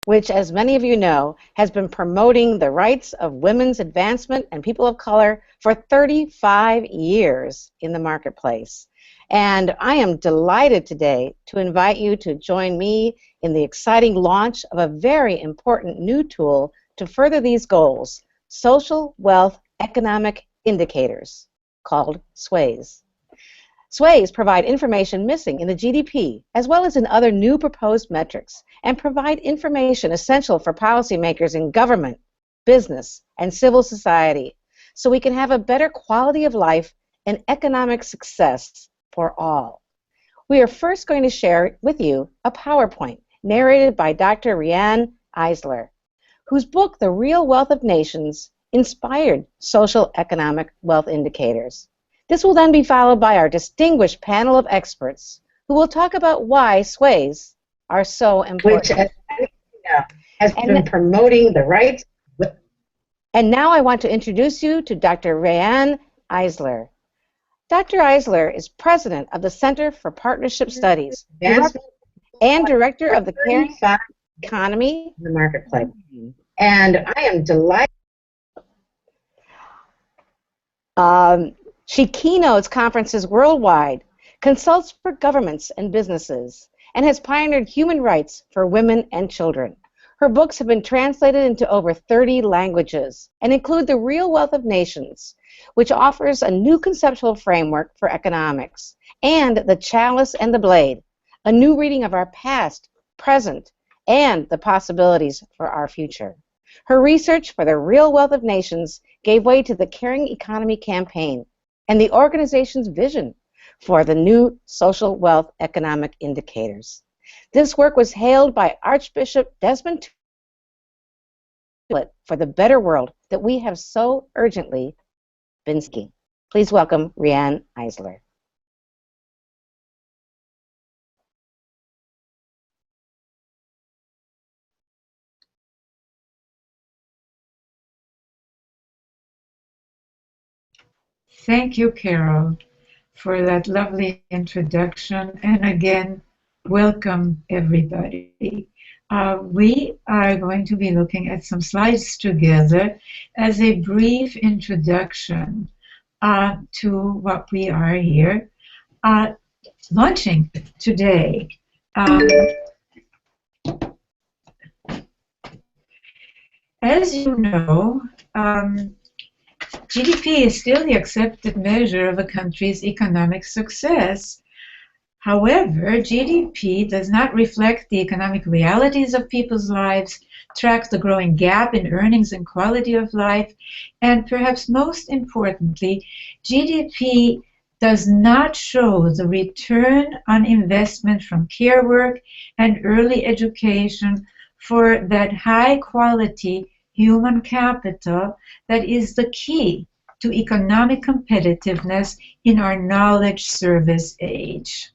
which, as many of you know, has been promoting the rights of women's advancement and people of color for 35 years in the marketplace. And I am delighted today to invite you to join me in the exciting launch of a very important new tool to further these goals, social wealth economic indicators, called SWEIs. SWEIs provide information missing in the GDP, as well as in other new proposed metrics, and provide information essential for policymakers in government, business, and civil society, so we can have a better quality of life and economic success for all. We are first going to share with you a PowerPoint narrated by Dr. Riane Eisler, whose book, The Real Wealth of Nations, inspired social economic wealth indicators. This will then be followed by our distinguished panel of experts who will talk about why SWEIs are so important. Which, as you know, has been promoting the rights. And now I want to introduce you to Dr. Riane Eisler. Dr. Eisler is president of the Center for Partnership Studies and director of the Caring Economy in the marketplace. And I am delighted. She keynotes conferences worldwide, consults for governments and businesses, and has pioneered human rights for women and children. Her books have been translated into over 30 languages and include The Real Wealth of Nations, which offers a new conceptual framework for economics, and The Chalice and the Blade, a new reading of our past, present, and the possibilities for our future. Her research for The Real Wealth of Nations gave way to the Caring Economy campaign and the organization's vision for the new social wealth economic indicators. This work was hailed by Archbishop Desmond Tutu for the better world that we have so urgently been seeking. Please welcome Riane Eisler. Thank you, Carol, for that lovely introduction. And again, welcome, everybody. We are going to be looking at some slides together as a brief introduction to what we are here launching today. As you know, GDP is still the accepted measure of a country's economic success. However, GDP does not reflect the economic realities of people's lives, track the growing gap in earnings and quality of life, and perhaps most importantly, GDP does not show the return on investment from care work and early education for that high quality human capital that is the key to economic competitiveness in our knowledge service age.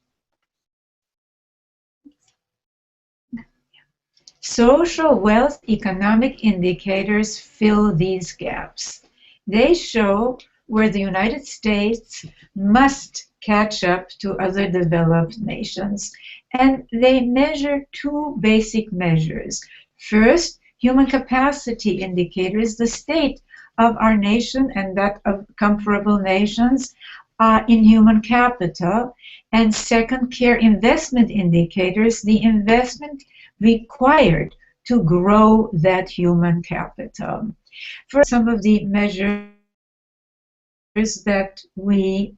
Social wealth economic indicators fill these gaps. They show where the United States must catch up to other developed nations, and they measure two basic measures. First, human capacity indicators, the state of our nation and that of comparable nations in human capital. And second, care investment indicators, the investment required to grow that human capital. For some of the measures that we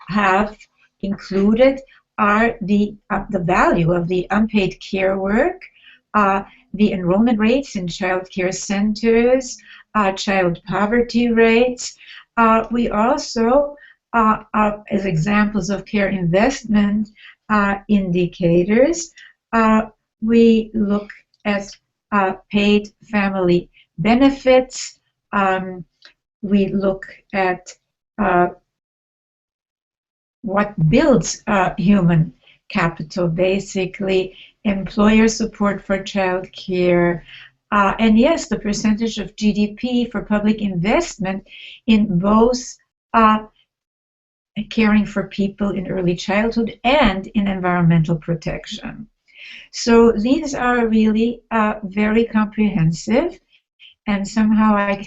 have included are the value of the unpaid care work, the enrollment rates in child care centers, child poverty rates. We also, as examples of care investment indicators, we look at paid family benefits. We look at what builds human capital, basically employer support for child care, and yes, the percentage of GDP for public investment in both caring for people in early childhood and in environmental protection. So these are really very comprehensive, and somehow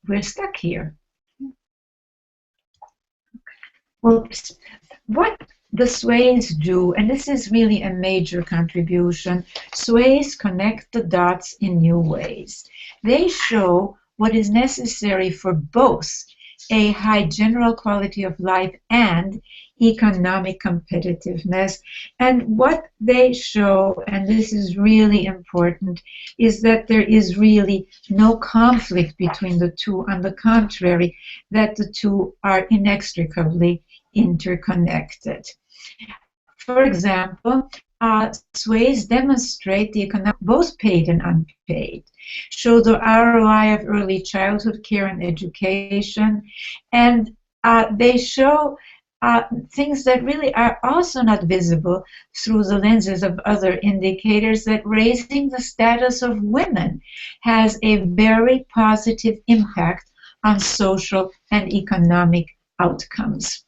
we're stuck here. Whoops. What the SWEIs do, and this is really a major contribution, SWEIs connect the dots in new ways. They show what is necessary for both a high general quality of life and economic competitiveness. And what they show, and this is really important, is that there is really no conflict between the two. On the contrary, that the two are inextricably interconnected. For example, SWEIs demonstrate the economic, both paid and unpaid, show the ROI of early childhood care and education, and they show things that really are also not visible through the lenses of other indicators, that raising the status of women has a very positive impact on social and economic outcomes.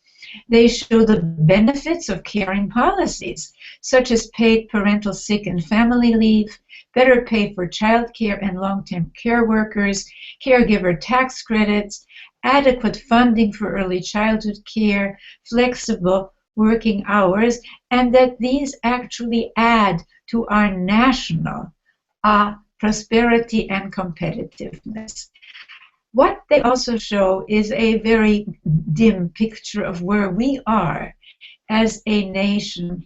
They show the benefits of caring policies, such as paid parental sick and family leave, better pay for child care and long-term care workers, caregiver tax credits, adequate funding for early childhood care, flexible working hours, and that these actually add to our national prosperity and competitiveness. What they also show is a very dim picture of where we are as a nation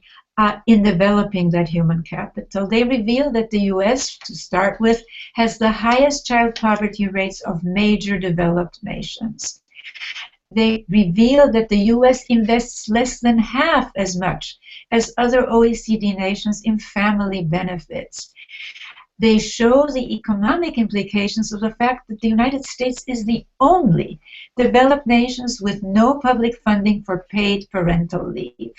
in developing that human capital. They reveal that the U.S., to start with, has the highest child poverty rates of major developed nations. They reveal that the U.S. invests less than half as much as other OECD nations in family benefits. They show the economic implications of the fact that the United States is the only developed nation with no public funding for paid parental leave.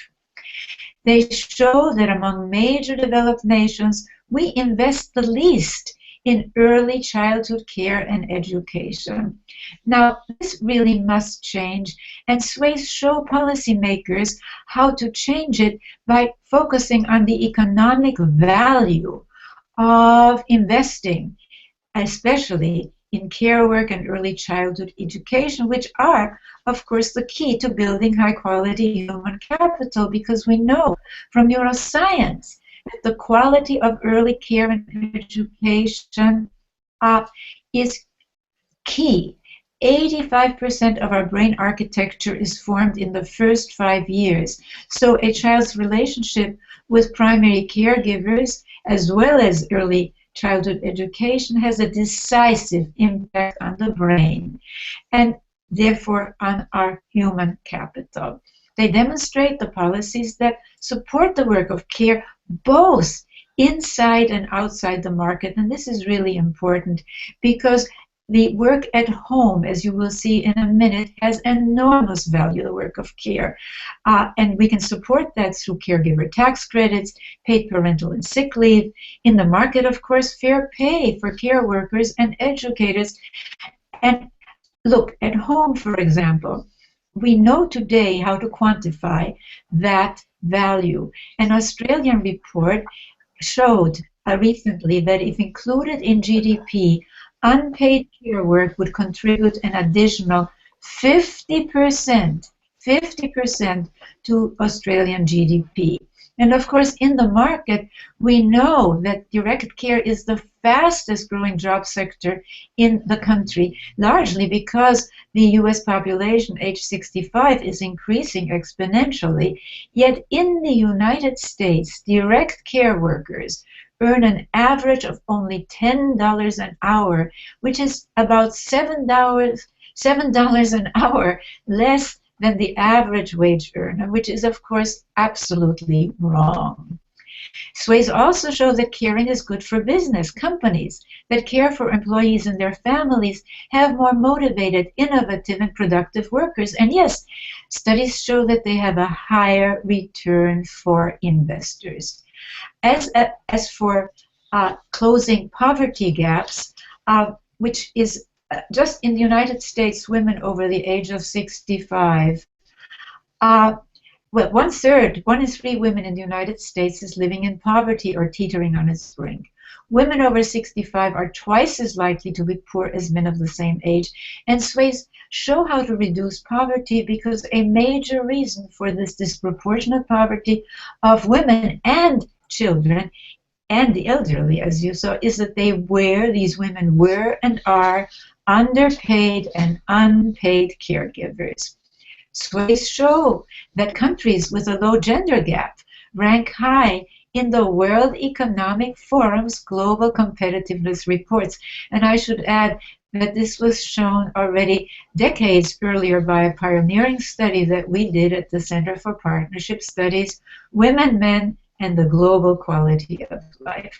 They show that among major developed nations, we invest the least in early childhood care and education. Now, this really must change, and SWEIs show policymakers how to change it by focusing on the economic value of investing, especially in care work and early childhood education, which are, of course, the key to building high-quality human capital, because we know from neuroscience that the quality of early care and education is key. 85% of our brain architecture is formed in the first 5 years. So a child's relationship with primary caregivers, as well as early childhood education, has a decisive impact on the brain and therefore on our human capital. They demonstrate the policies that support the work of care both inside and outside the market. And this is really important because the work at home, as you will see in a minute, has enormous value, the work of care. And we can support that through caregiver tax credits, paid parental and sick leave. In the market, of course, fair pay for care workers and educators. And look, at home, for example, we know today how to quantify that value. An Australian report showed recently that if included in GDP, unpaid care work would contribute an additional 50% to Australian GDP. And of course, in the market, we know that direct care is the fastest growing job sector in the country, largely because the US population, age 65, is increasing exponentially. Yet in the United States, direct care workers earn an average of only $10 an hour, which is about $7 an hour less than the average wage earner, which is, of course, absolutely wrong. SWEIs also show that caring is good for business. Companies that care for employees and their families have more motivated, innovative, and productive workers. And yes, studies show that they have a higher return for investors. As for closing poverty gaps, which is just in the United States, women over the age of 65 well, 1/3, 1 in 3 women in the United States is living in poverty or teetering on its brink. Women over 65 are twice as likely to be poor as men of the same age, and SWEIs show how to reduce poverty because a major reason for this disproportionate poverty of women and children and the elderly, as you saw, is that these women were and are underpaid and unpaid caregivers. Surveys show that countries with a low gender gap rank high in the World Economic Forum's Global Competitiveness Reports. And I should add that this was shown already decades earlier by a pioneering study that we did at the Center for Partnership Studies, Women, Men, and the Global Quality of Life.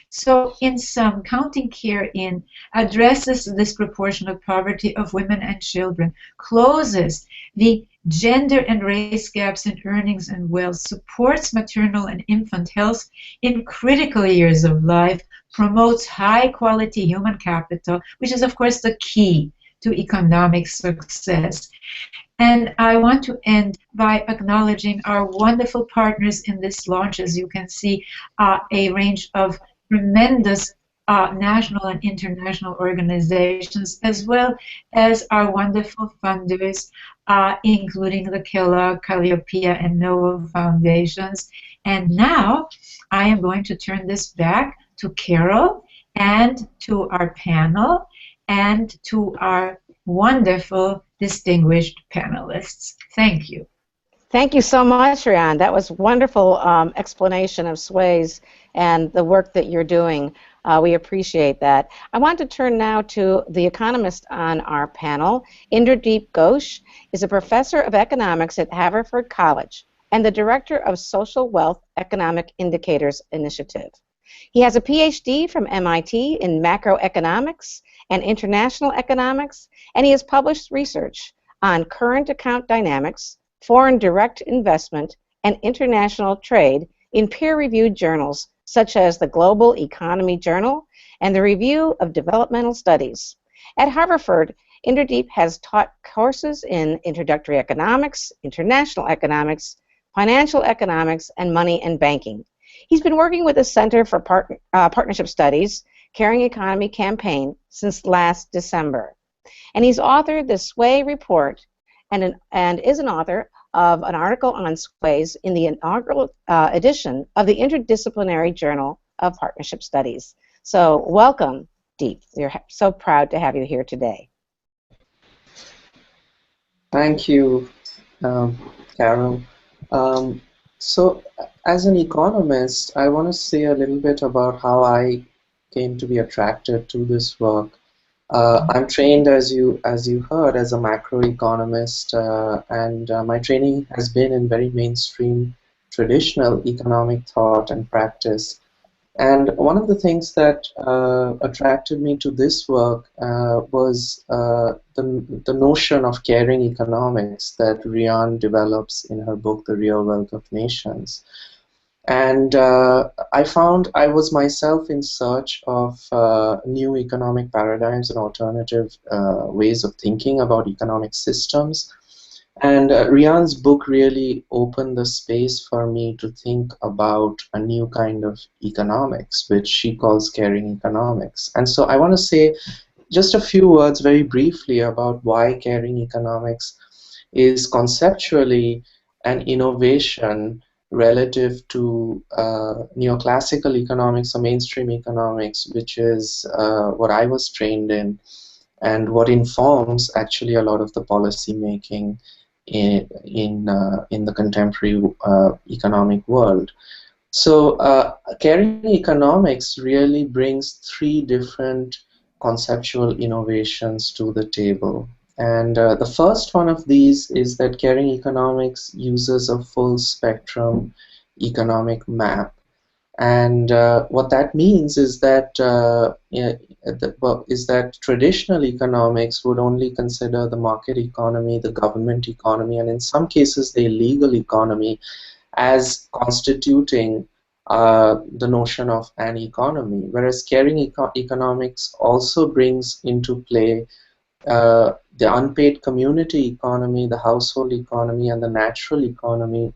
So in sum, Counting Care In addresses the disproportionate poverty of women and children, closes the gender and race gaps in earnings and wealth, supports maternal and infant health in critical years of life, promotes high-quality human capital, which is, of course, the key to economic success. And I want to end by acknowledging our wonderful partners in this launch. As you can see, a range of tremendous national and international organizations, as well as our wonderful funders, including the Kellogg, Calliopeia, and NOVA foundations. And now I am going to turn this back to Carol and to our panel and to our wonderful distinguished panelists. Thank you. Thank you so much, Riane. That was wonderful explanation of SWEIs and the work that you're doing. We appreciate that. I want to turn now to the economist on our panel. Inderdeep Ghosh is a professor of economics at Haverford College and the director of Social Wealth Economic Indicators Initiative. He has a PhD from MIT in macroeconomics and international economics, and he has published research on current account dynamics, foreign direct investment, and international trade in peer-reviewed journals such as the Global Economy Journal and the Review of Developmental Studies. At Haverford, Inderdeep has taught courses in introductory economics, international economics, financial economics, and money and banking. He's been working with the Center for Partnership Studies, Caring Economy campaign since last December. And he's authored the SWEI report and is an author of an article on SWEIs in the inaugural edition of the Interdisciplinary Journal of Partnership Studies. So welcome, Deep. We're so proud to have you here today. Thank you, Carol. So as an economist, I want to say a little bit about how I came to be attracted to this work. I'm trained, as you heard, as a macroeconomist, and my training has been in very mainstream, traditional economic thought and practice. And one of the things that attracted me to this work was the notion of caring economics that Riane develops in her book, The Real Wealth of Nations. And I found I was myself in search of new economic paradigms and alternative ways of thinking about economic systems. And Riane's book really opened the space for me to think about a new kind of economics, which she calls caring economics. And so I want to say just a few words very briefly about why caring economics is conceptually an innovation relative to neoclassical economics or mainstream economics, which is what I was trained in and what informs actually a lot of the policy making in the contemporary economic world. So caring economics really brings three different conceptual innovations to the table. And the first one of these is that caring economics uses a full spectrum economic map. And what that means is that traditional economics would only consider the market economy, the government economy, and in some cases the illegal economy as constituting the notion of an economy. Whereas caring economics also brings into play the unpaid community economy, the household economy, and the natural economy.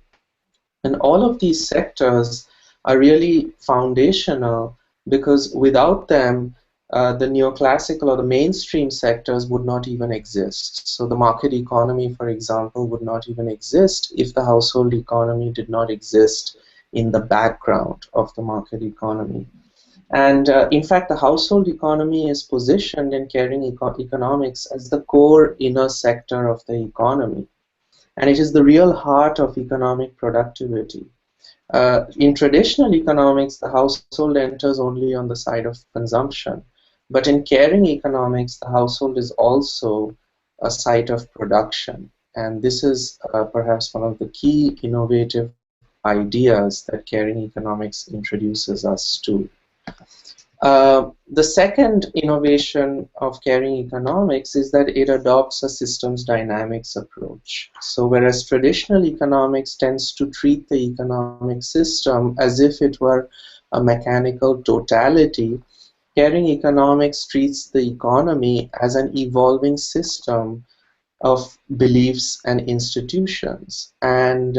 And all of these sectors are really foundational because without them, the neoclassical or the mainstream sectors would not even exist. So the market economy, for example, would not even exist if the household economy did not exist in the background of the market economy. And in fact, the household economy is positioned in caring economics as the core inner sector of the economy. And it is the real heart of economic productivity. In traditional economics, the household enters only on the side of consumption. But in caring economics, the household is also a site of production. And this is perhaps one of the key innovative ideas that caring economics introduces us to. The second innovation of caring economics is that it adopts a systems dynamics approach. So whereas traditional economics tends to treat the economic system as if it were a mechanical totality, caring economics treats the economy as an evolving system of beliefs and institutions, and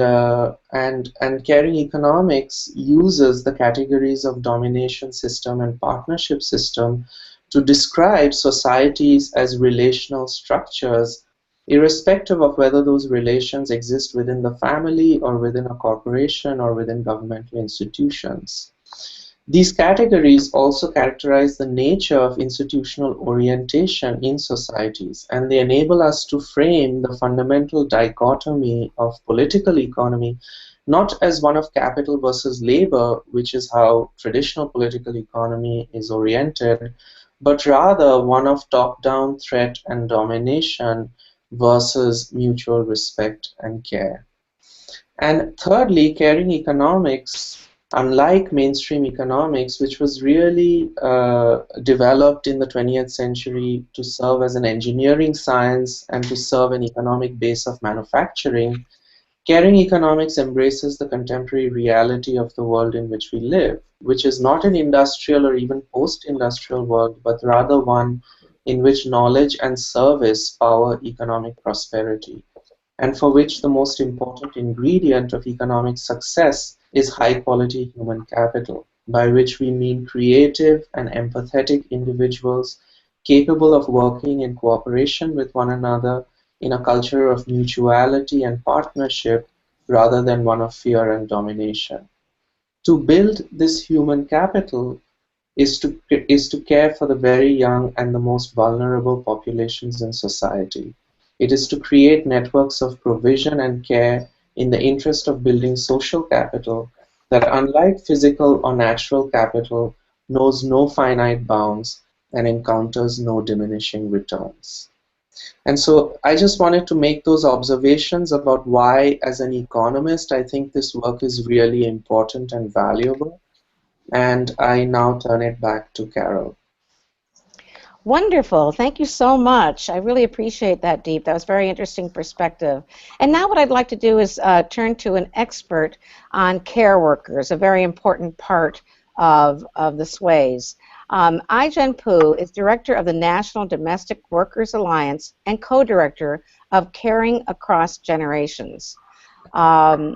caring economics uses the categories of domination system and partnership system to describe societies as relational structures, irrespective of whether those relations exist within the family or within a corporation or within governmental institutions. These categories also characterize the nature of institutional orientation in societies, and they enable us to frame the fundamental dichotomy of political economy not as one of capital versus labor, which is how traditional political economy is oriented, but rather one of top-down threat and domination versus mutual respect and care. And thirdly, caring economics, unlike mainstream economics, which was really developed in the 20th century to serve as an engineering science and to serve an economic base of manufacturing, caring economics embraces the contemporary reality of the world in which we live, which is not an industrial or even post-industrial world, but rather one in which knowledge and service power economic prosperity, and for which the most important ingredient of economic success is high-quality human capital, by which we mean creative and empathetic individuals capable of working in cooperation with one another in a culture of mutuality and partnership rather than one of fear and domination. To build this human capital is to care for the very young and the most vulnerable populations in society. It is to create networks of provision and care in the interest of building social capital that, unlike physical or natural capital, knows no finite bounds and encounters no diminishing returns. And so I just wanted to make those observations about why, as an economist, I think this work is really important and valuable. And I now turn it back to Carol. Wonderful. Thank you so much. I really appreciate that, Deep. That was a very interesting perspective. And now what I'd like to do is turn to an expert on care workers, a very important part of the SWEIs. Ai-jen Poo is director of the National Domestic Workers Alliance and co-director of Caring Across Generations. And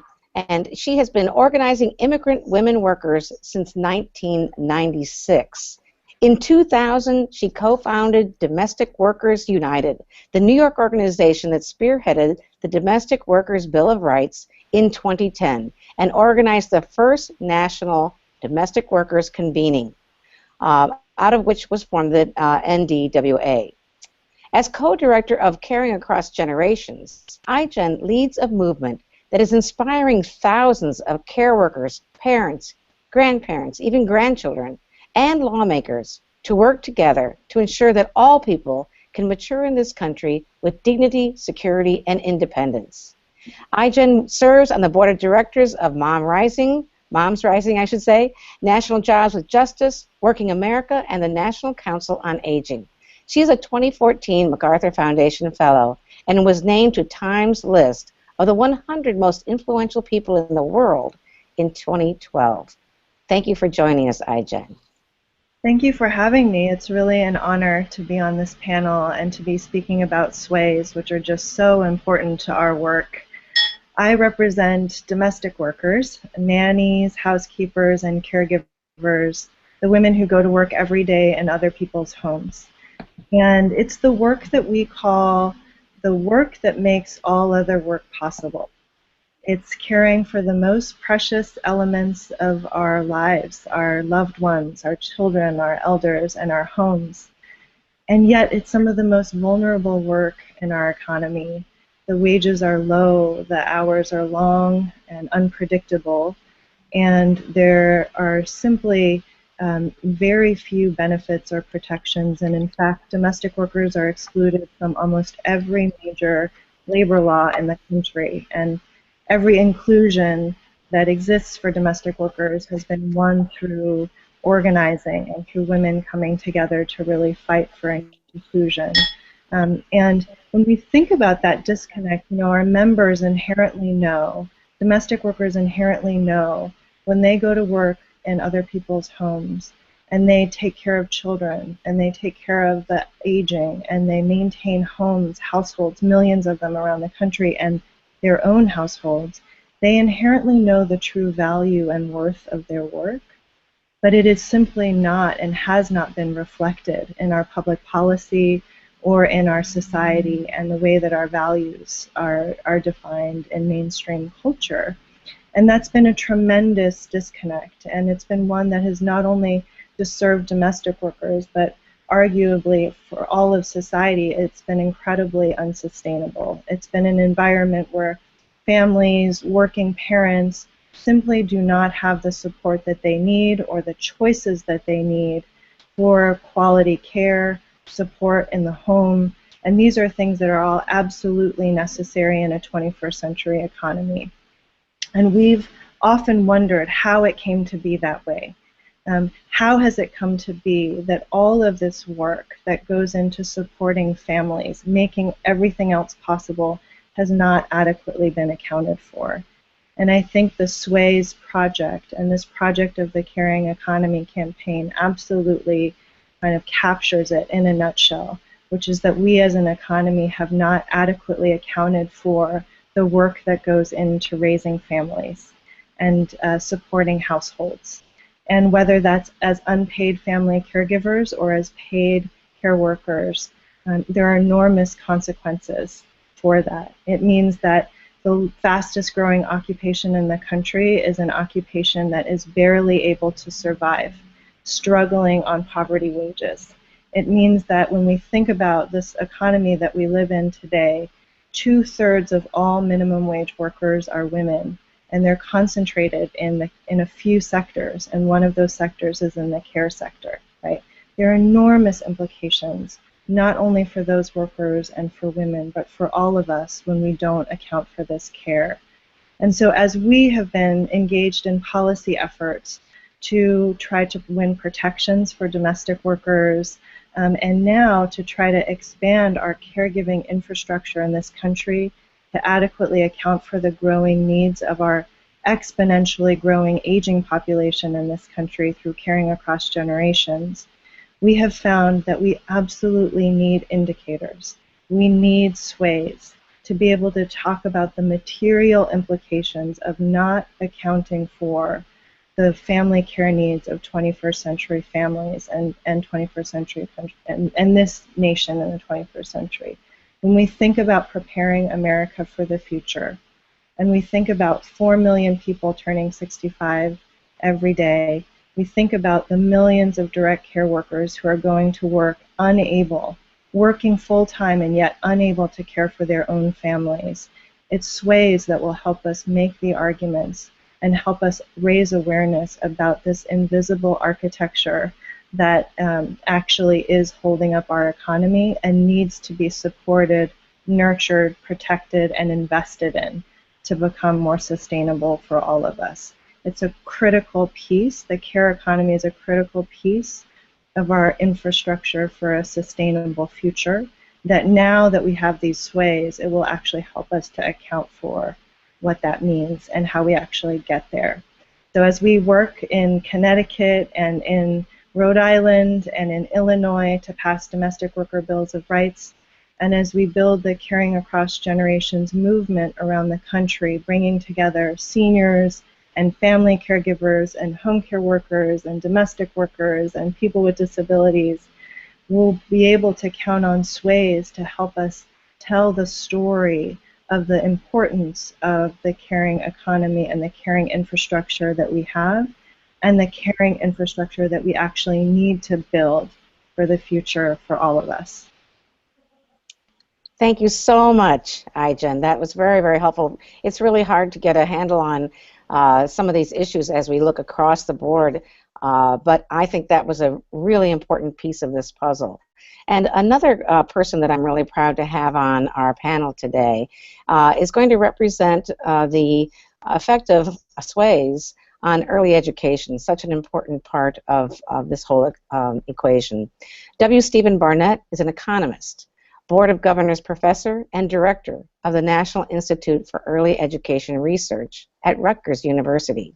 she has been organizing immigrant women workers since 1996. In 2000, she co-founded Domestic Workers United, the New York organization that spearheaded the Domestic Workers Bill of Rights in 2010 and organized the first national domestic workers convening, out of which was formed the NDWA. As co-director of Caring Across Generations, Ai-jen leads a movement that is inspiring thousands of care workers, parents, grandparents, even grandchildren, and lawmakers to work together to ensure that all people can mature in this country with dignity, security, and independence. Ai-jen serves on the board of directors of Moms Rising, National Jobs with Justice, Working America, and the National Council on Aging. She is a 2014 MacArthur Foundation Fellow and was named to Time's list of the 100 most influential people in the world in 2012. Thank you for joining us, Ai-jen. Thank you for having me. It's really an honor to be on this panel and to be speaking about SWEIs, which are just so important to our work. I represent domestic workers, nannies, housekeepers, and caregivers, the women who go to work every day in other people's homes. And it's the work that we call the work that makes all other work possible. It's caring for the most precious elements of our lives, our loved ones, our children, our elders, and our homes. And yet it's some of the most vulnerable work in our economy. The wages are low, the hours are long and unpredictable, and there are simply very few benefits or protections. And in fact, domestic workers are excluded from almost every major labor law in the country. And every inclusion that exists for domestic workers has been won through organizing and through women coming together to really fight for inclusion. And when we think about that disconnect, you know, our members inherently know, domestic workers inherently know, when they go to work in other people's homes and they take care of children and they take care of the aging and they maintain homes, households, millions of them around the country, and their own households, they inherently know the true value and worth of their work, but it is simply not and has not been reflected in our public policy or in our society and the way that our values are defined in mainstream culture. And that's been a tremendous disconnect, and it's been one that has not only disturbed domestic workers, but arguably for all of society, it's been incredibly unsustainable. It's been an environment where families, working parents, simply do not have the support that they need or the choices that they need for quality care, support in the home, and these are things that are all absolutely necessary in a 21st century economy. And we've often wondered how it came to be that way. How has it come to be that all of this work that goes into supporting families, making everything else possible, has not adequately been accounted for? And I think the SWEIs project and this project of the Caring Economy campaign absolutely kind of captures it in a nutshell, which is that we as an economy have not adequately accounted for the work that goes into raising families and supporting households. And whether that's as unpaid family caregivers or as paid care workers, there are enormous consequences for that. It means that the fastest growing occupation in the country is an occupation that is barely able to survive, struggling on poverty wages. It means that when we think about this economy that we live in today, 2/3 of all minimum wage workers are women, and they're concentrated in a few sectors, and one of those sectors is in the care sector, right? There are enormous implications, not only for those workers and for women, but for all of us when we don't account for this care. And so as we have been engaged in policy efforts to try to win protections for domestic workers, and now to try to expand our caregiving infrastructure in this country to adequately account for the growing needs of our exponentially growing aging population in this country through caring across generations, we have found that we absolutely need indicators. We need SWEIs to be able to talk about the material implications of not accounting for the family care needs of 21st century families and 21st century and this nation in the 21st century. When we think about preparing America for the future, and we think about 4 million people turning 65 every day, we think about the millions of direct care workers who are going to work unable, working full-time and yet unable to care for their own families. It's SWEIs that will help us make the arguments and help us raise awareness about this invisible architecture that actually is holding up our economy and needs to be supported, nurtured, protected, and invested in to become more sustainable for all of us. It's a critical piece. The care economy is a critical piece of our infrastructure for a sustainable future, that now that we have these SWEIs, it will actually help us to account for what that means and how we actually get there. So as we work in Connecticut and in Rhode Island and in Illinois to pass domestic worker bills of rights. And as we build the Caring Across Generations movement around the country, bringing together seniors and family caregivers and home care workers and domestic workers and people with disabilities, we'll be able to count on SWEIs to help us tell the story of the importance of the caring economy and the caring infrastructure that we have, and the caring infrastructure that we actually need to build for the future for all of us. Thank you so much, Ai-jen. That was very, very helpful. It's really hard to get a handle on some of these issues as we look across the board, but I think that was a really important piece of this puzzle. And another person that I'm really proud to have on our panel today is going to represent the effect of SWEIs on early education, such an important part of this whole equation. W. Stephen Barnett is an economist, Board of Governors professor, and director of the National Institute for Early Education Research at Rutgers University.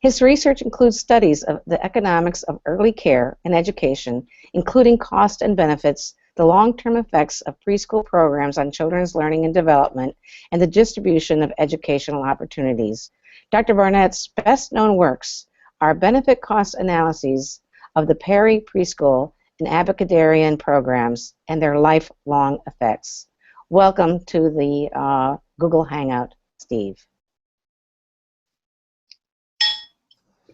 His research includes studies of the economics of early care and education, including cost and benefits, the long-term effects of preschool programs on children's learning and development, and the distribution of educational opportunities. Dr. Barnett's best-known works are benefit-cost analyses of the peri-preschool and Abecedarian programs and their lifelong effects. Welcome to the Google Hangout, Steve.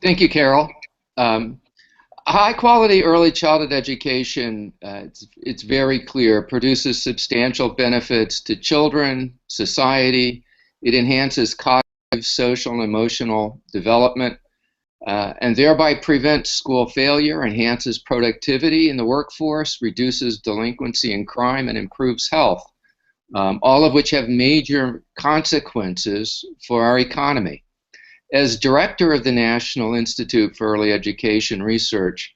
Thank you, Carol. High-quality early childhood education, it's very clear, produces substantial benefits to children, society. It enhances cognitive, social, and emotional development, and thereby prevents school failure, enhances productivity in the workforce, reduces delinquency and crime, and improves health, all of which have major consequences for our economy. As director of the National Institute for Early Education Research,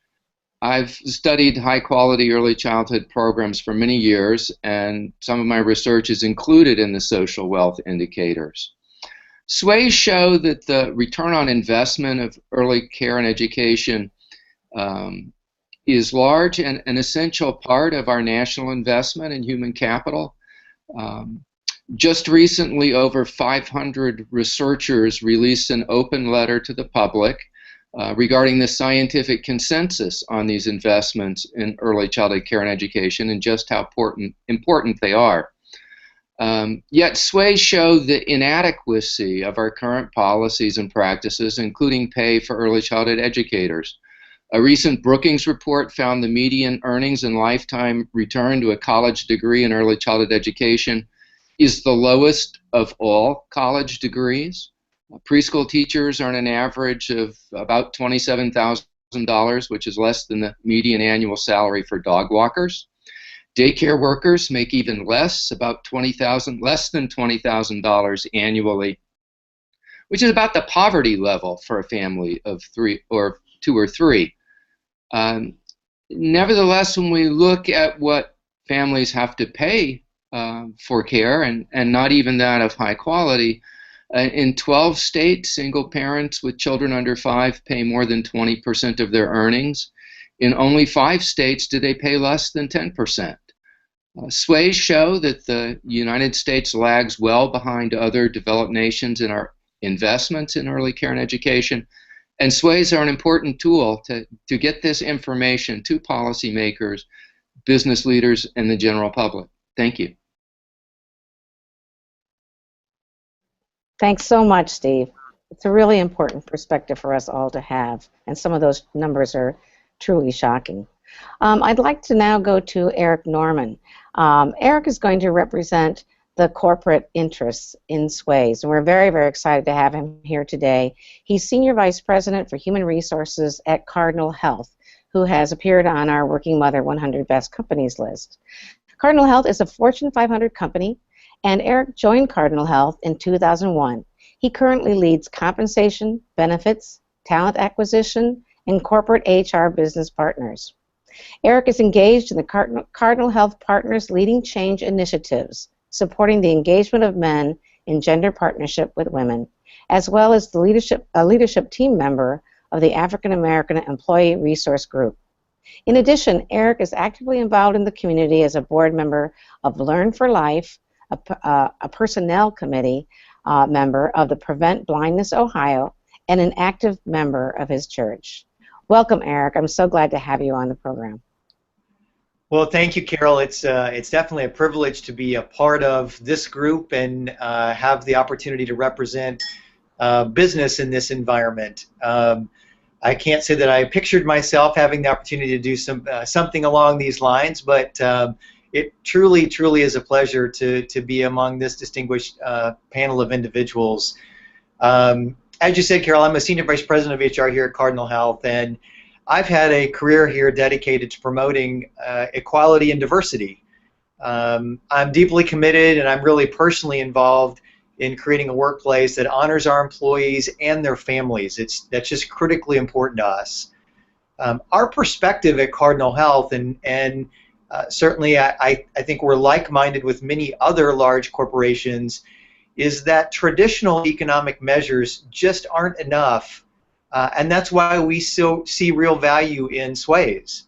I've studied high-quality early childhood programs for many years, and some of my research is included in the social wealth indicators. SWEIs show that the return on investment of early care and education is large and an essential part of our national investment in human capital. Just recently, over 500 researchers released an open letter to the public regarding the scientific consensus on these investments in early childhood care and education and just how important they are. Yet SWEIs show the inadequacy of our current policies and practices, including pay for early childhood educators. A recent Brookings report found the median earnings and lifetime return to a college degree in early childhood education is the lowest of all college degrees. Preschool teachers earn an average of about $27,000, which is less than the median annual salary for dog walkers. Daycare workers make even less, about less than $20,000 annually, which is about the poverty level for a family of two or three. Nevertheless, when we look at what families have to pay for care, and not even that of high quality, in 12 states, single parents with children under 5 pay more than 20% of their earnings. In only 5 states do they pay less than 10%. SWEIs show that the United States lags well behind other developed nations in our investments in early care and education, and SWEIs are an important tool to get this information to policymakers, business leaders, and the general public. Thank you. Thanks so much, Steve. It's a really important perspective for us all to have, and some of those numbers are truly shocking. I'd like to now go to Eric Norman. Eric is going to represent the corporate interests in SWEIs, and we're very, very excited to have him here today. He's Senior Vice President for Human Resources at Cardinal Health, who has appeared on our Working Mother 100 Best Companies list. Cardinal Health is a Fortune 500 company, and Eric joined Cardinal Health in 2001. He currently leads compensation, benefits, talent acquisition, and corporate HR business partners. Eric is engaged in the Cardinal Health Partners Leading Change initiatives, supporting the engagement of men in gender partnership with women, as well as a leadership team member of the African American Employee Resource Group. In addition, Eric is actively involved in the community as a board member of Learn for Life, a personnel committee member of the Prevent Blindness Ohio, and an active member of his church. Welcome, Eric. I'm so glad to have you on the program. Well, thank you, Carol. It's definitely a privilege to be a part of this group and have the opportunity to represent business in this environment. I can't say that I pictured myself having the opportunity to do something along these lines, but it truly is a pleasure to be among this distinguished panel of individuals. As you said, Carol, I'm a Senior Vice President of HR here at Cardinal Health, and I've had a career here dedicated to promoting equality and diversity. I'm deeply committed, and I'm really personally involved in creating a workplace that honors our employees and their families. That's just critically important to us. Our perspective at Cardinal Health, and certainly I think we're like-minded with many other large corporations, is that traditional economic measures just aren't enough, and that's why we still see real value in SWEIs.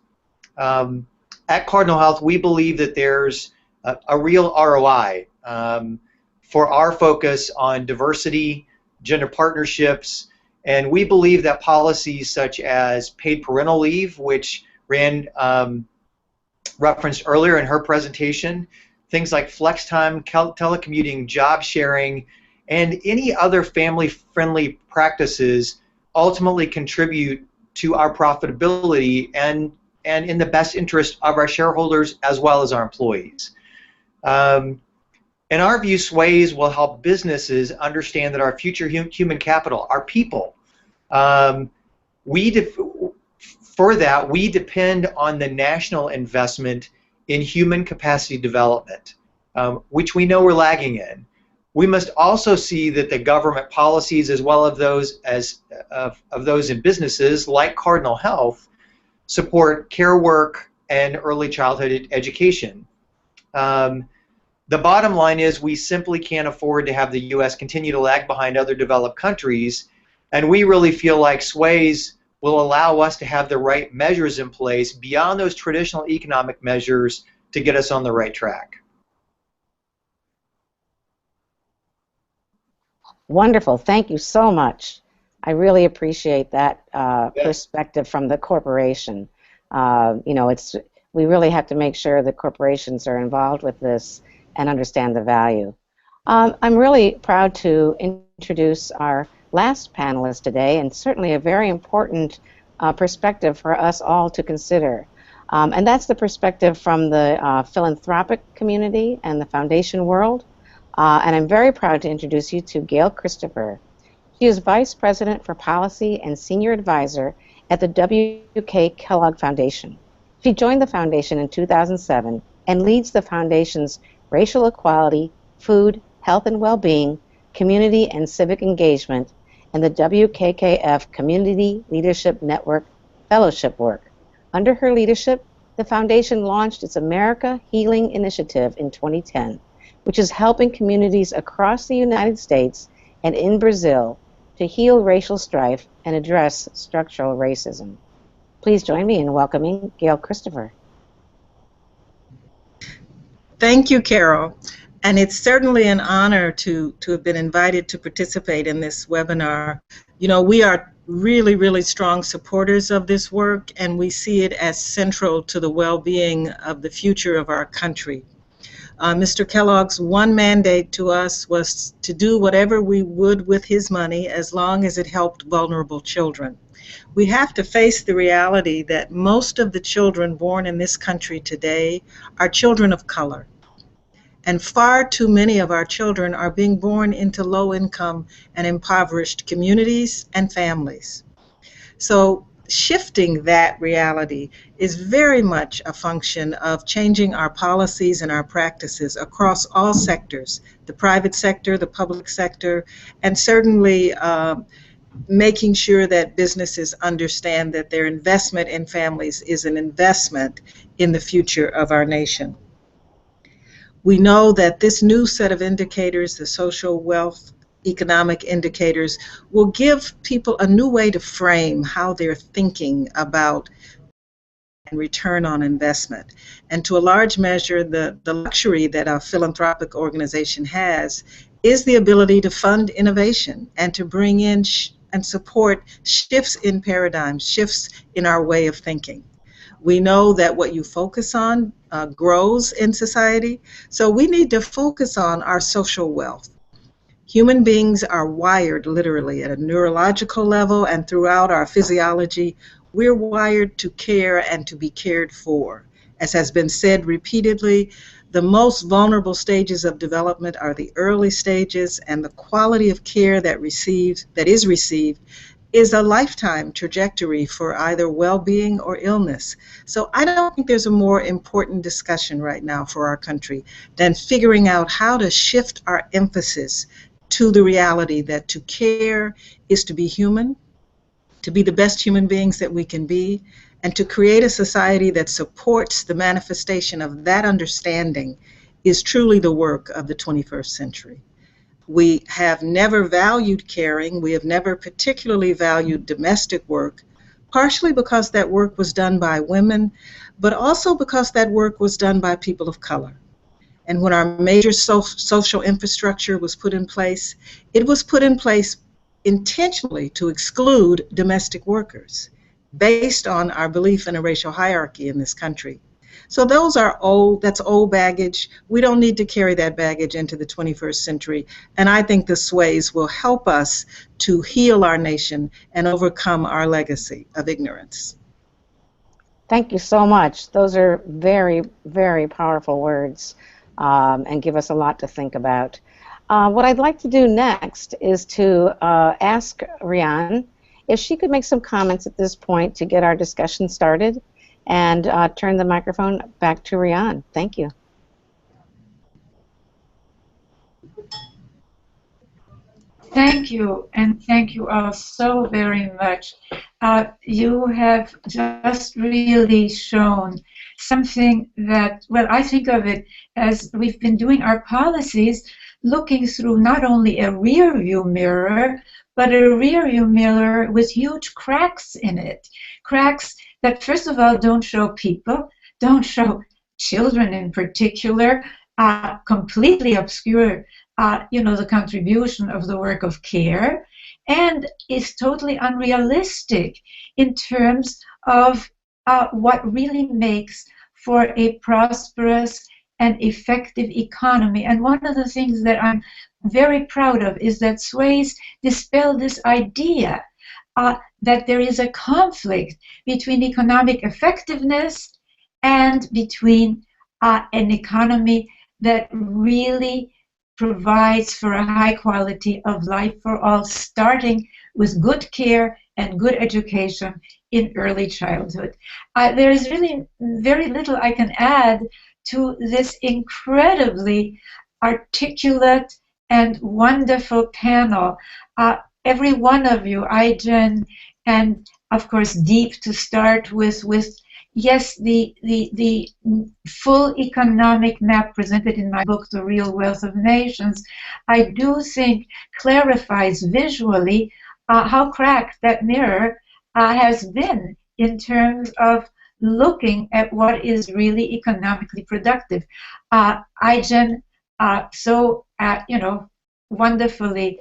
At Cardinal Health, we believe that there's a real ROI for our focus on diversity, gender partnerships, and we believe that policies such as paid parental leave, which Riane referenced earlier in her presentation, things like flex time, telecommuting, job sharing, and any other family-friendly practices ultimately contribute to our profitability and in the best interest of our shareholders as well as our employees. In our view, SWEIs will help businesses understand that our future human capital, our people, for that, we depend on the national investment in human capacity development, which we know we're lagging in. We must also see that the government policies, as well as those in businesses like Cardinal Health, support care work and early childhood education. The bottom line is we simply can't afford to have the U.S. continue to lag behind other developed countries, and we really feel like SWEIs will allow us to have the right measures in place beyond those traditional economic measures to get us on the right track. Wonderful. Thank you so much. I really appreciate that perspective from the corporation. You know, we really have to make sure that corporations are involved with this and understand the value. I'm really proud to introduce our last panelist today, and certainly a very important perspective for us all to consider. And that's the perspective from the philanthropic community and the foundation world. And I'm very proud to introduce you to Gail Christopher. She is Vice President for Policy and Senior Advisor at the W.K. Kellogg Foundation. She joined the foundation in 2007 and leads the foundation's racial equality, food, health and well-being, community and civic engagement, and the WKKF Community Leadership Network Fellowship work. Under her leadership, the foundation launched its America Healing Initiative in 2010, which is helping communities across the United States and in Brazil to heal racial strife and address structural racism. Please join me in welcoming Gail Christopher. Thank you, Carol. And it's certainly an honor to have been invited to participate in this webinar. You know, we are really strong supporters of this work, and we see it as central to the well-being of the future of our country. Mr. Kellogg's one mandate to us was to do whatever we would with his money as long as it helped vulnerable children. We have to face the reality that most of the children born in this country today are children of color. And far too many of our children are being born into low-income and impoverished communities and families. So shifting that reality is very much a function of changing our policies and our practices across all sectors, the private sector, the public sector, and certainly making sure that businesses understand that their investment in families is an investment in the future of our nation. We know that this new set of indicators, the social wealth economic indicators, will give people a new way to frame how they're thinking about and return on investment. And to a large measure, the luxury that a philanthropic organization has is the ability to fund innovation and to bring in and support shifts in paradigms, shifts in our way of thinking. We know that what you focus on grows in society, so we need to focus on our social wealth. Human beings are wired literally at a neurological level and throughout our physiology. We're wired to care and to be cared for. As has been said repeatedly, the most vulnerable stages of development are the early stages, and the quality of care that is received is a lifetime trajectory for either well-being or illness. So I don't think there's a more important discussion right now for our country than figuring out how to shift our emphasis to the reality that to care is to be human, to be the best human beings that we can be, and to create a society that supports the manifestation of that understanding is truly the work of the 21st century. We have never valued caring. We have never particularly valued domestic work, partially because that work was done by women, but also because that work was done by people of color. And when our major social infrastructure was put in place, it was put in place intentionally to exclude domestic workers based on our belief in a racial hierarchy in this country. So that's old baggage. We don't need to carry that baggage into the 21st century. And I think the SWEIs will help us to heal our nation and overcome our legacy of ignorance. Thank you so much. Those are very, very powerful words and give us a lot to think about. What I'd like to do next is to ask Riane if she could make some comments at this point to get our discussion started, and turn the microphone back to Riane. Thank you. Thank you, and thank you all so very much. You have just really shown something that, well, I think of it as we've been doing our policies looking through not only a rear view mirror, but a rear view mirror with huge cracks in it. Cracks that, first of all, don't show people, don't show children in particular, completely obscure the contribution of the work of care, and is totally unrealistic in terms of what really makes for a prosperous and effective economy. And one of the things that I'm very proud of is that SWEIs dispel this idea that there is a conflict between economic effectiveness and between an economy that really provides for a high quality of life for all, starting with good care and good education in early childhood. There is really very little I can add to this incredibly articulate and wonderful panel. Every one of you, Aijen, and of course Deep to start with yes, the full economic map presented in my book, The Real Wealth of Nations, I do think clarifies visually how cracked that mirror has been in terms of looking at what is really economically productive. Aijen wonderfully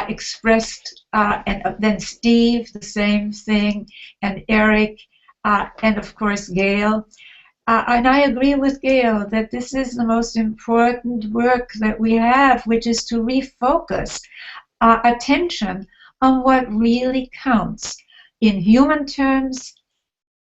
expressed, and then Steve, the same thing, and Eric, and of course Gail. And I agree with Gail that this is the most important work that we have, which is to refocus attention on what really counts in human terms,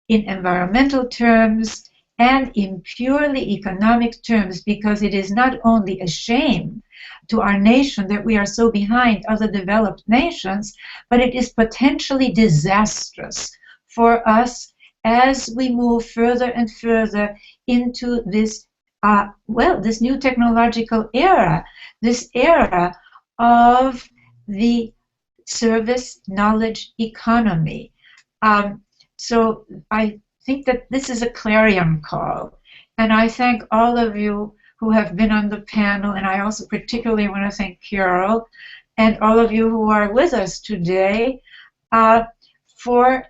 in environmental terms, and in purely economic terms, because it is not only a shame to our nation that we are so behind other developed nations, but it is potentially disastrous for us as we move further and further into this, this new technological era, this era of the service knowledge economy. So I think that this is a clarion call, and I thank all of you who have been on the panel, and I also particularly want to thank Carol and all of you who are with us today for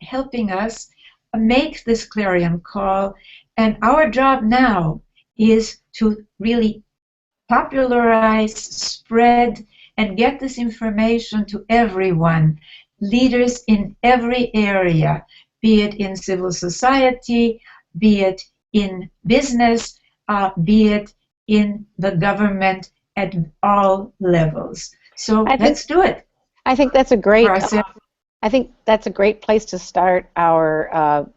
helping us make this clarion call. And our job now is to really popularize, spread, and get this information to everyone, leaders in every area, be it in civil society, be it in business, be it in the government at all levels. So let's do it. I think that's a great. I think that's a great place to start our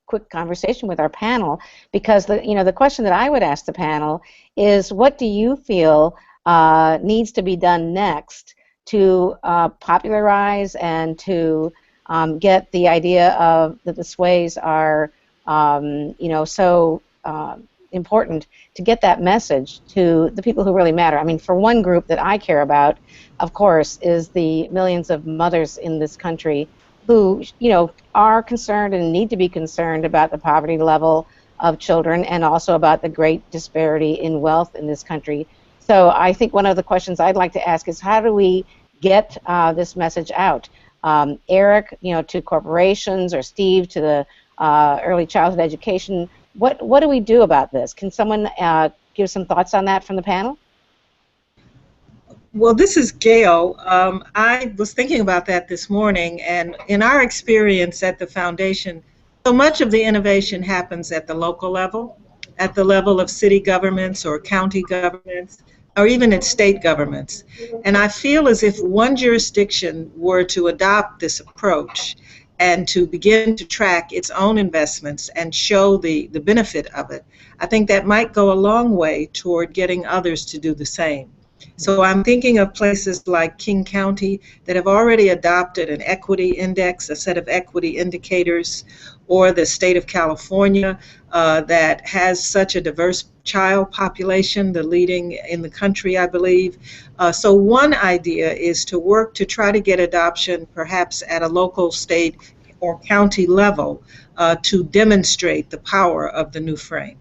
quick conversation with our panel, because the question that I would ask the panel is, what do you feel needs to be done next to popularize and to get the idea of that the SWEIs are so important, to get that message to the people who really matter. I mean, for one group that I care about, of course, is the millions of mothers in this country who, are concerned and need to be concerned about the poverty level of children and also about the great disparity in wealth in this country. So I think one of the questions I'd like to ask is, how do we get this message out? Eric, to corporations, or Steve, to the early childhood education. What do we do about this? Can someone give some thoughts on that from the panel? Well, this is Gail. I was thinking about that this morning, and in our experience at the foundation, so much of the innovation happens at the local level, at the level of city governments or county governments, or even at state governments. And I feel as if one jurisdiction were to adopt this approach and to begin to track its own investments and show the benefit of it, I think that might go a long way toward getting others to do the same. So I'm thinking of places like King County that have already adopted an equity index, a set of equity indicators, or the state of California that has such a diverse child population, the leading in the country, I believe. So one idea is to work to try to get adoption perhaps at a local, state, or county level to demonstrate the power of the new frame.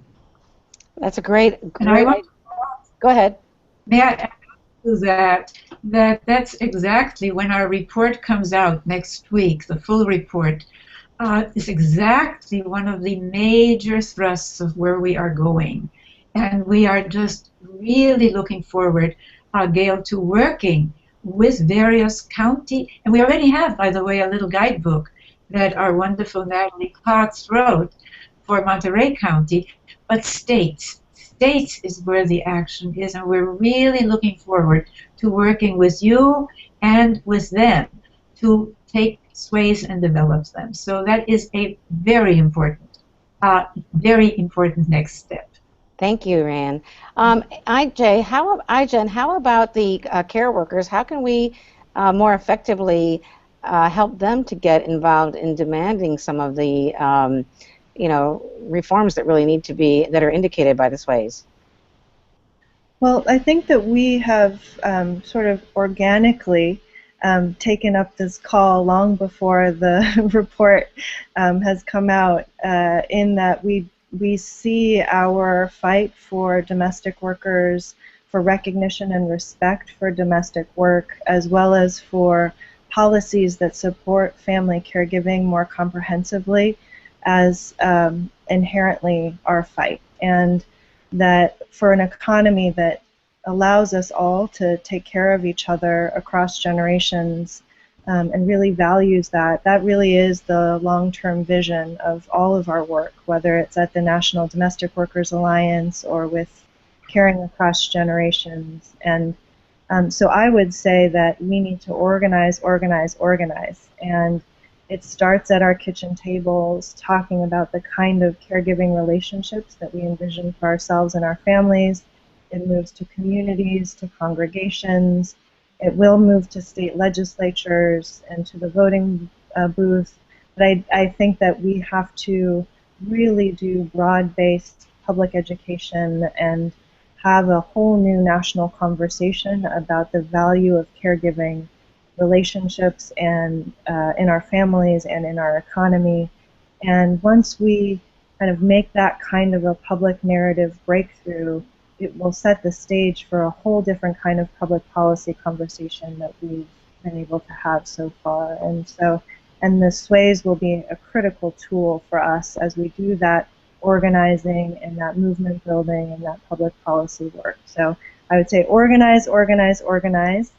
That's a great idea. Go ahead. May I add to that's exactly when our report comes out next week, the full report, is exactly one of the major thrusts of where we are going. And we are just really looking forward, Gail, to working with various county, and we already have, by the way, a little guidebook that our wonderful Natalie Potts wrote for Monterey County, but states. States is where the action is, and we're really looking forward to working with you and with them to take SWEIs and develop them. So that is a very important next step. Thank you, Riane. IJ, how about the care workers? How can we more effectively help them to get involved in demanding some of the reforms that really need to be, that are indicated by the SWEIs? Well, I think that we have sort of organically taken up this call long before the report has come out, in that we see our fight for domestic workers, for recognition and respect for domestic work, as well as for policies that support family caregiving more comprehensively, as inherently our fight. And that for an economy that allows us all to take care of each other across generations, and really values that really is the long-term vision of all of our work, whether it's at the National Domestic Workers Alliance or with Caring Across Generations. And so I would say that we need to organize. And it starts at our kitchen tables, talking about the kind of caregiving relationships that we envision for ourselves and our families. It moves to communities, to congregations. It will move to state legislatures and to the voting booth. But I think that we have to really do broad-based public education and have a whole new national conversation about the value of caregiving relationships and in our families and in our economy. And once we kind of make that kind of a public narrative breakthrough, it will set the stage for a whole different kind of public policy conversation that we've been able to have so far. And so And the SWEIs will be a critical tool for us as we do that organizing and that movement building and that public policy work. So I would say organize, organize, organize,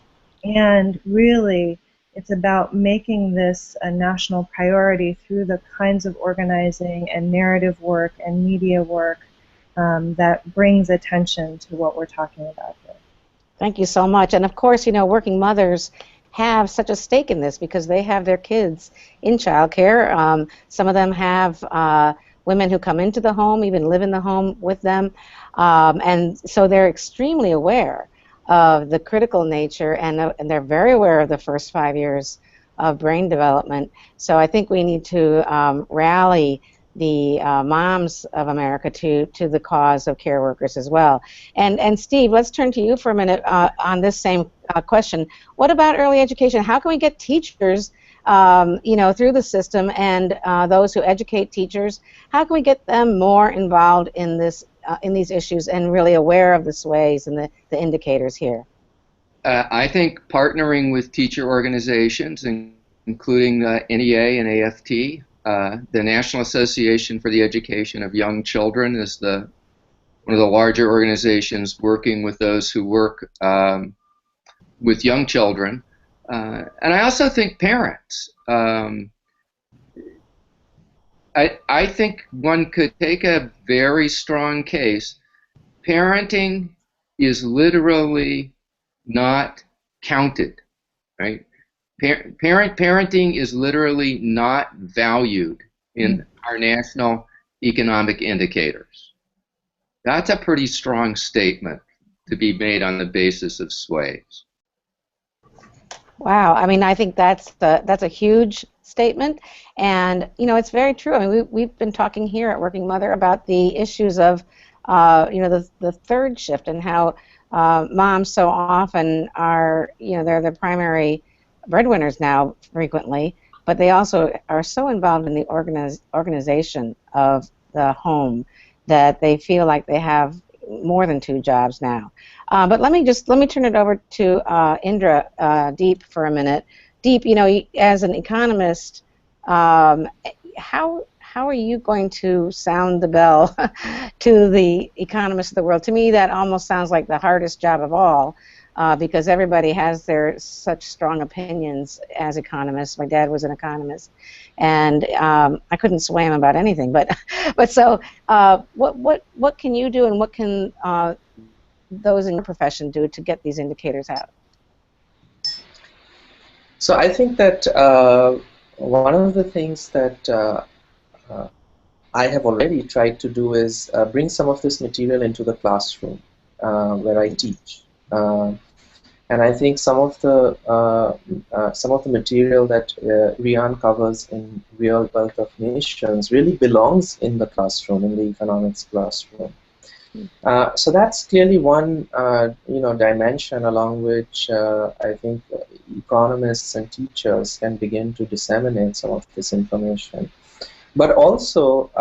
and really it's about making this a national priority through the kinds of organizing and narrative work and media work that brings attention to what we're talking about here. Thank you so much. And of course, you know, working mothers have such a stake in this because they have their kids in childcare. Some of them have women who come into the home, even live in the home with them. And so they're extremely aware of the critical nature, and they're very aware of the first 5 years of brain development. So I think we need to rally the moms of America to the cause of care workers as well. And Steve, let's turn to you for a minute on this same question. What about early education? How can we get teachers, you know, through the system, and those who educate teachers, how can we get them more involved in this, in these issues, and really aware of the SWEIs and the indicators here? I think partnering with teacher organizations, including NEA and AFT, the National Association for the Education of Young Children is one of the larger organizations working with those who work with young children. And I also think parents. I think one could take a very strong case. Parenting is literally not counted, right? Parenting is literally not valued in our national economic indicators. That's a pretty strong statement to be made on the basis of SWEIs. Wow, I mean, I think that's a huge statement, and you know, it's very true. I mean, we've been talking here at Working Mother about the issues of you know, the third shift, and how moms so often are, you know, they're the primary breadwinners now frequently, but they also are so involved in the organization of the home that they feel like they have more than two jobs now. But let me turn it over to Indra Deep for a minute. Deep, you know, as an economist, how are you going to sound the bell to the economists of the world? To me, that almost sounds like the hardest job of all, because everybody has their such strong opinions as economists. My dad was an economist, and I couldn't sway him about anything. But so, what can you do, and what can those in your profession do to get these indicators out? So I think that one of the things that I have already tried to do is bring some of this material into the classroom where I teach. And I think some of the material that Riane covers in Real Wealth of Nations really belongs in the classroom, in the economics classroom. So that's clearly one you know, dimension along which I think economists and teachers can begin to disseminate some of this information. But also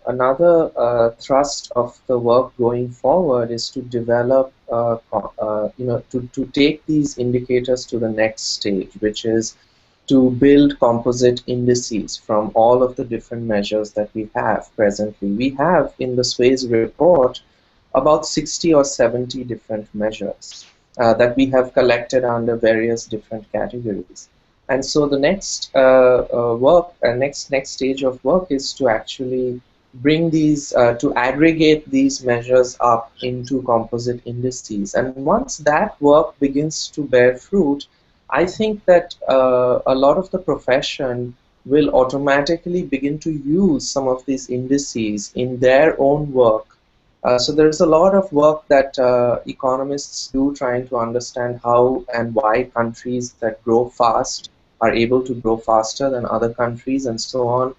another thrust of the work going forward is to develop, you know, to take these indicators to the next stage, which is to build composite indices from all of the different measures that we have presently. We have in the SWEIs report about 60 or 70 different measures that we have collected under various different categories. And so the next next stage of work is to actually bring these, to aggregate these measures up into composite indices. And once that work begins to bear fruit, I think that a lot of the profession will automatically begin to use some of these indices in their own work. So there's a lot of work that economists do trying to understand how and why countries that grow fast are able to grow faster than other countries, and so on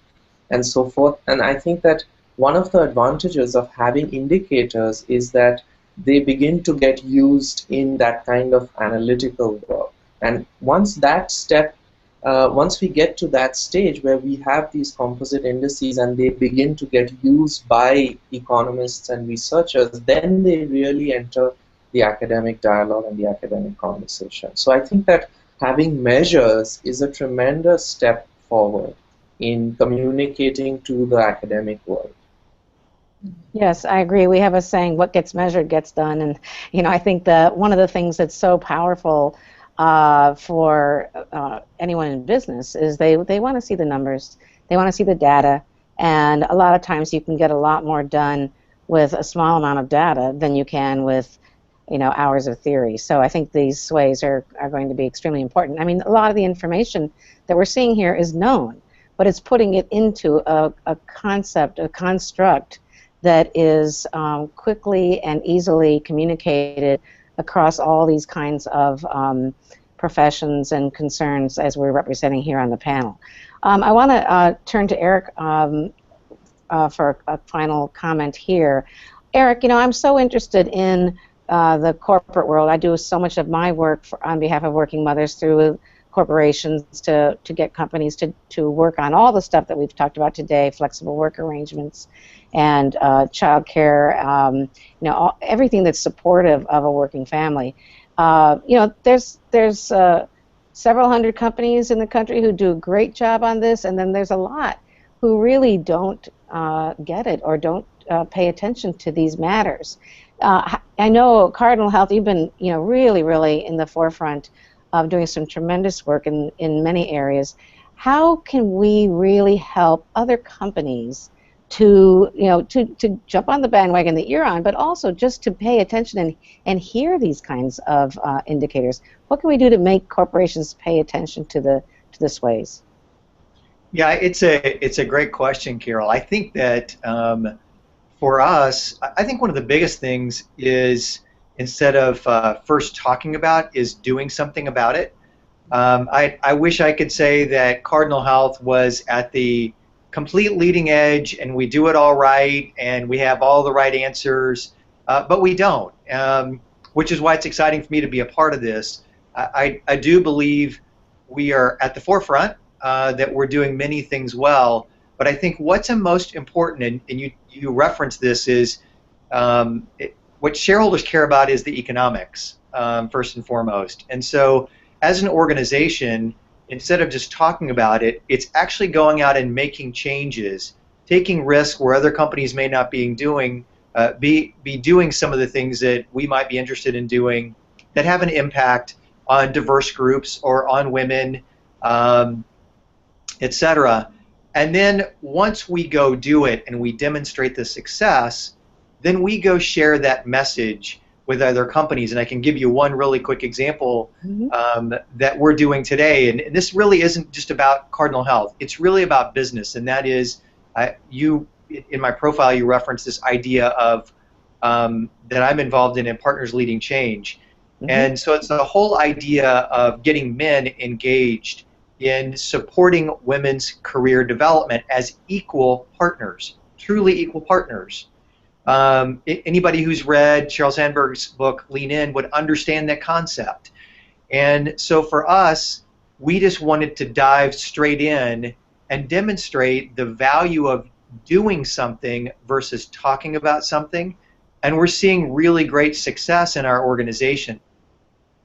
and so forth. And I think that one of the advantages of having indicators is that they begin to get used in that kind of analytical work. And once that step, once we get to that stage where we have these composite indices and they begin to get used by economists and researchers, then they really enter the academic dialogue and the academic conversation. So I think that having measures is a tremendous step forward in communicating to the academic world. Yes, I agree. We have a saying, what gets measured gets done. And, I think that one of the things that's so powerful for anyone in business is they want to see the numbers. They want to see the data. And a lot of times you can get a lot more done with a small amount of data than you can with, hours of theory. So I think these SWEIs are going to be extremely important. I mean, a lot of the information that we're seeing here is known, but it's putting it into a concept, a construct that is quickly and easily communicated across all these kinds of professions and concerns as we're representing here on the panel. I want to turn to Eric for a final comment here. Eric, I'm so interested in the corporate world. I do so much of my work on behalf of working mothers through corporations to get companies to work on all the stuff that we've talked about today, flexible work arrangements and child care, everything that's supportive of a working family. There's several hundred companies in the country who do a great job on this, and then there's a lot who really don't get it or don't pay attention to these matters. I know Cardinal Health, you've been really, really in the forefront of doing some tremendous work in many areas. How can we really help other companies to jump on the bandwagon that you're on, but also just to pay attention and hear these kinds of indicators? What can we do to make corporations pay attention to the SWEIs? Yeah, it's a great question, Carol. I think that for us, I think one of the biggest things is, instead of first talking about, is doing something about it. I wish I could say that Cardinal Health was at the complete leading edge and we do it all right and we have all the right answers, but we don't, which is why it's exciting for me to be a part of this. I do believe we are at the forefront, that we're doing many things well, but I think what's most important, and you referenced this, is what shareholders care about is the economics, first and foremost. And so as an organization, instead of just talking about it, it's actually going out and making changes, taking risks where other companies may not be doing some of the things that we might be interested in doing that have an impact on diverse groups or on women, etc. And then once we go do it and we demonstrate the success, then we go share that message with other companies. And I can give you one really quick example that we're doing today. And this really isn't just about Cardinal Health. It's really about business. And that is, in my profile, you referenced this idea of that I'm involved in Partners Leading Change. And so it's the whole idea of getting men engaged in supporting women's career development as equal partners, truly equal partners. Anybody who's read Sheryl Sandberg's book, Lean In, would understand that concept. And so for us, we just wanted to dive straight in and demonstrate the value of doing something versus talking about something. And we're seeing really great success in our organization.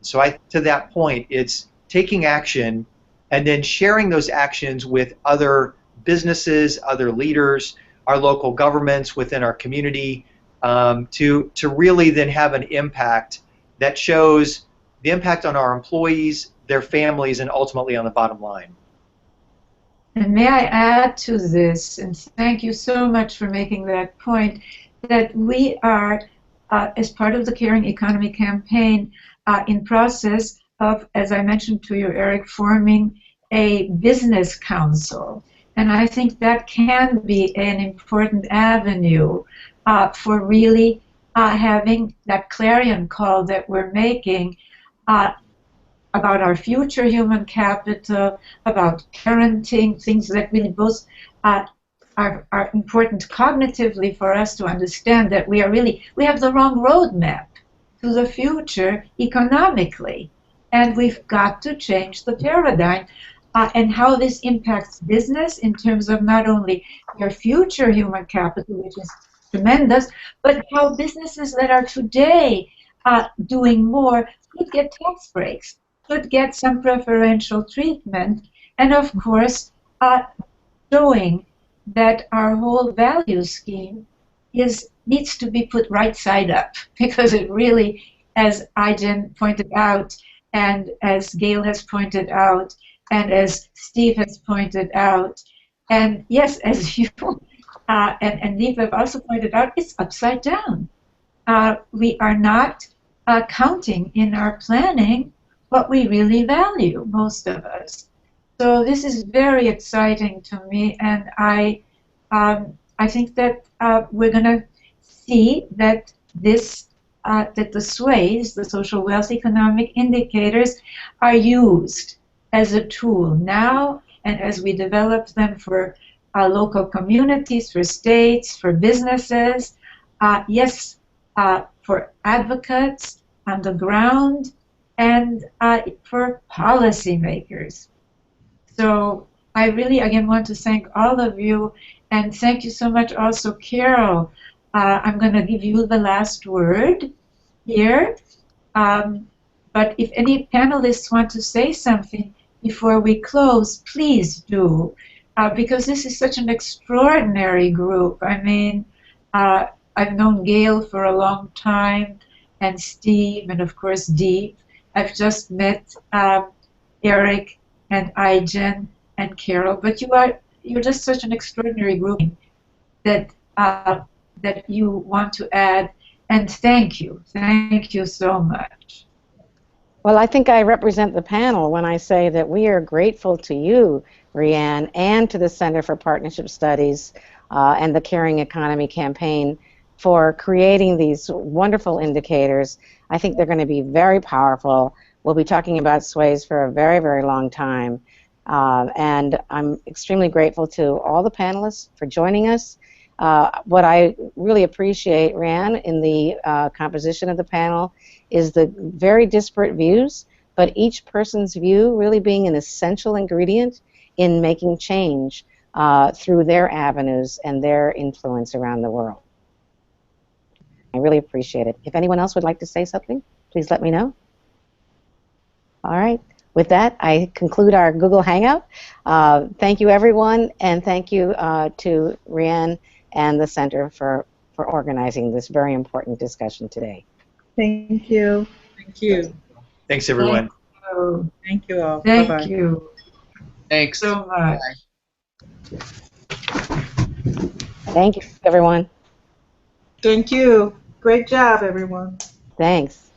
So to that point, it's taking action and then sharing those actions with other businesses, other leaders, our local governments within our community, to really then have an impact that shows the impact on our employees, their families, and ultimately on the bottom line. And may I add to this, and thank you so much for making that point, that we are, as part of the Caring Economy campaign, in process of, as I mentioned to you, Eric, forming a business council. And I think that can be an important avenue for really having that clarion call that we're making about our future human capital, about parenting, things that really both are important cognitively for us to understand that we have the wrong roadmap to the future economically. And we've got to change the paradigm. And how this impacts business in terms of not only their future human capital, which is tremendous, but how businesses that are today doing more could get tax breaks. should get some preferential treatment, and of course, showing that our whole value scheme needs to be put right side up because it really, as Aijen pointed out, and as Gail has pointed out, and as Steve has pointed out, and yes, as you and Neve have also pointed out, it's upside down. We are not counting in our planning what we really value, most of us. So this is very exciting to me, and I think that we're going to see that that the SWEIs, the social wealth economic indicators, are used as a tool now, and as we develop them for local communities, for states, for businesses, yes, for advocates on the ground, and for policymakers. So I really, again, want to thank all of you, and thank you so much also, Carol. I'm going to give you the last word here. But if any panelists want to say something before we close, please do, because this is such an extraordinary group. I mean, I've known Gail for a long time, and Steve, and of course Deep. I've just met Eric and Aijen and Carol, but you're just such an extraordinary group that that you want to add. And thank you so much. Well, I think I represent the panel when I say that we are grateful to you, Riane, and to the Center for Partnership Studies and the Caring Economy campaign for creating these wonderful indicators. I think they're going to be very powerful. We'll be talking about SWEIs for a very, very long time. And I'm extremely grateful to all the panelists for joining us. What I really appreciate, Riane, in the composition of the panel is the very disparate views, but each person's view really being an essential ingredient in making change through their avenues and their influence around the world. I really appreciate it. If anyone else would like to say something, please let me know. All right. With that, I conclude our Google Hangout. Thank you, everyone, and thank you to Riane and the Center for organizing this very important discussion today. Thank you. Thank you. Thanks, everyone. Thank you all. Thank Bye-bye. you Thanks. so much. Thank you, everyone. Thank you. Great job, everyone. Thanks.